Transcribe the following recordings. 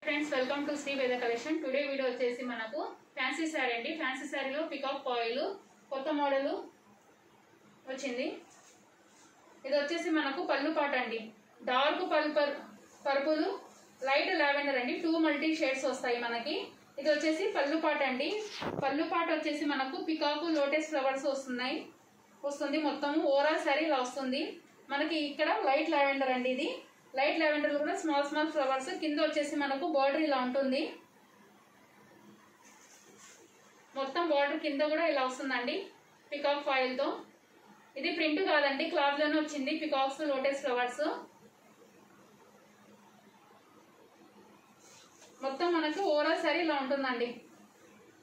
Friends welcome to Shri వేద collection. Today video వచ్చేసి మనకు ఫ్యాన్సీ శారీ అండి. ఫ్యాన్సీ శారీలో పికాక్ పాయిల్ కొత్త మోడల్ వచ్చింది. ఇది వచ్చేసి మనకు పళ్ళు పాట అండి. డార్క్ పర్పుల్ లైట్ లావెండర్ అండి. 2 మల్టీ షేడ్స్ వస్తాయి మనకి. ఇది వచ్చేసి పళ్ళు పాట అండి. పళ్ళు పాట వచ్చేసి మనకు పికాక్ లోటస్ ఫ్లవర్స్ వస్తుంది. మొత్తం ఓవరాల్ శారీ ఇలా వస్తుంది మనకి. ఇక్కడ లైట్ లావెండర్ అండి. ఇది లైట్ లావెండర్ కూడా స్మాల్ ఫ్లవర్స్ కింద వచ్చేసి మనకు బార్డర్ ఇలా ఉంటుంది. మొత్తం బార్డర్ కింద కూడా ఇలా వస్తుందండి పికాక్ ఫాయిల్ తో. ఇది ప్రింట్ కాదండి, క్లాత్ లోనే వచ్చింది. పికాక్స్ లోటస్ ఫ్లవర్స్ మొత్తం మనకు ఓవరాల్ సారీ ఇలా ఉంటుందండి.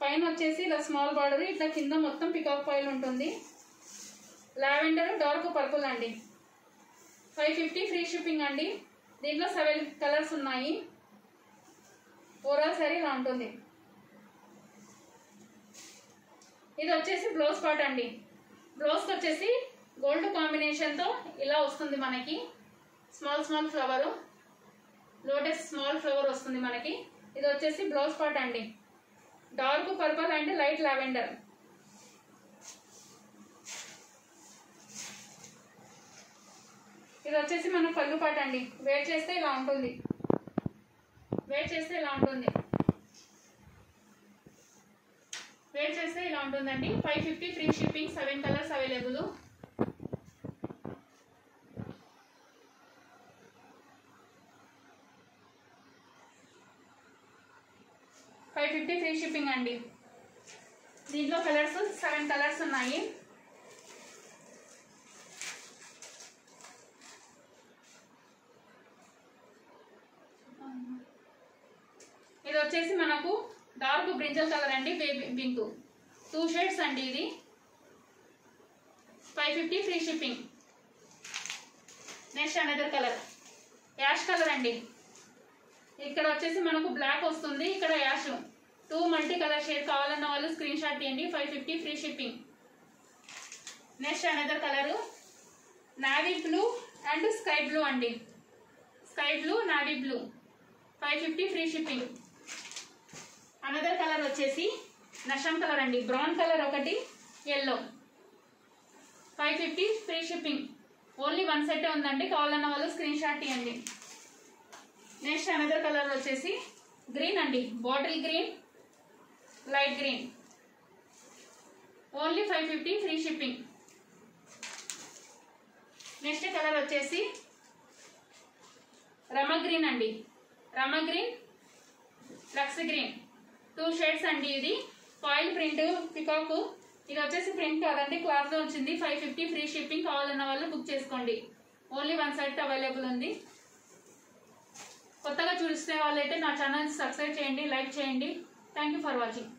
పైన వచ్చేసి ఇలా స్మాల్ బార్డర్, ఇట్లా కింద మొత్తం పికాక్ ఫాయిల్ ఉంటుంది. లావెండర్ డార్క్ పర్పుల్ అండి. 550 ఫ్రీ షిప్పింగ్ అండి. దీంట్లో 7 కలర్స్ ఉన్నాయి. ఓవరాల్ సారీ ఇలా ఉంటుంది. ఇది వచ్చేసి బ్లౌజ్ పార్ట్ అండి. బ్లౌజ్ వచ్చేసి గోల్డ్ కాంబినేషన్ తో ఇలా వస్తుంది మనకి. Small flower lotus small flower వస్తుంది మనకి. ఇది వచ్చేసి బ్లౌజ్ పార్ట్ అండి. Dark purple and light lavender. ఇది వచ్చేసి మన పళ్ళు పాట అండి. వేర్ చేస్తే ఇలా ఉంటుంది. 550 free shipping. 7 colours available. $550 free shipping అండి. దీంట్లో కలర్స్ 7 కలర్స్ ఉన్నాయి. ఇది వచ్చేసి మనకు డార్క్ బ్రింజల్ కలర్ అండి, బేబీ పింక్. 2 షేడ్స్ అండి. ఇది 550 free shipping. Next another colour ash colour అండి. ఇక్కడ వచ్చేసి మనకు బ్లాక్ వస్తుంది, ఇక్కడ యాష్. 2 మల్టీ కలర్ షేడ్ కావాలన్న వాళ్ళు స్క్రీన్ షాట్ తీయండి. 550 free shipping. Next another colour navy blue and sky blue అండి. Sky blue navy blue 550 free shipping. Another colour వచ్చేసి నషం కలర్ అండి. బ్రౌన్ కలర్ ఒకటి, yellow. 550 free shipping. Only 1 set ఉందండి. కావాలన్న వాళ్ళు స్క్రీన్ షాట్ తీయండి. నెక్స్ట్ అనదర్ కలర్ వచ్చేసి గ్రీన్ అండి. Bottle green, light green. Only 550 free shipping. Next colour వచ్చేసి రమ గ్రీన్ అండి. రమ గ్రీన్, లక్స్ గ్రీన్. 2 షేడ్స్ అండి. ఇది ఫాయిల్ ప్రింట్ పికాక్. ఇది వచ్చేసి ప్రింట్ కాదండి, క్లాత్ లో వచ్చింది. 550 ఫ్రీ షిప్పింగ్. కావాలన్న వాళ్ళు బుక్ చేసుకోండి. ఓన్లీ 1 సెట్ అవైలబుల్ ఉంది. కొత్తగా చూసే వాళ్ళైతే నా ఛానల్ సబ్స్క్రైబ్ చేయండి, లైక్ చేయండి. Thank you for watching.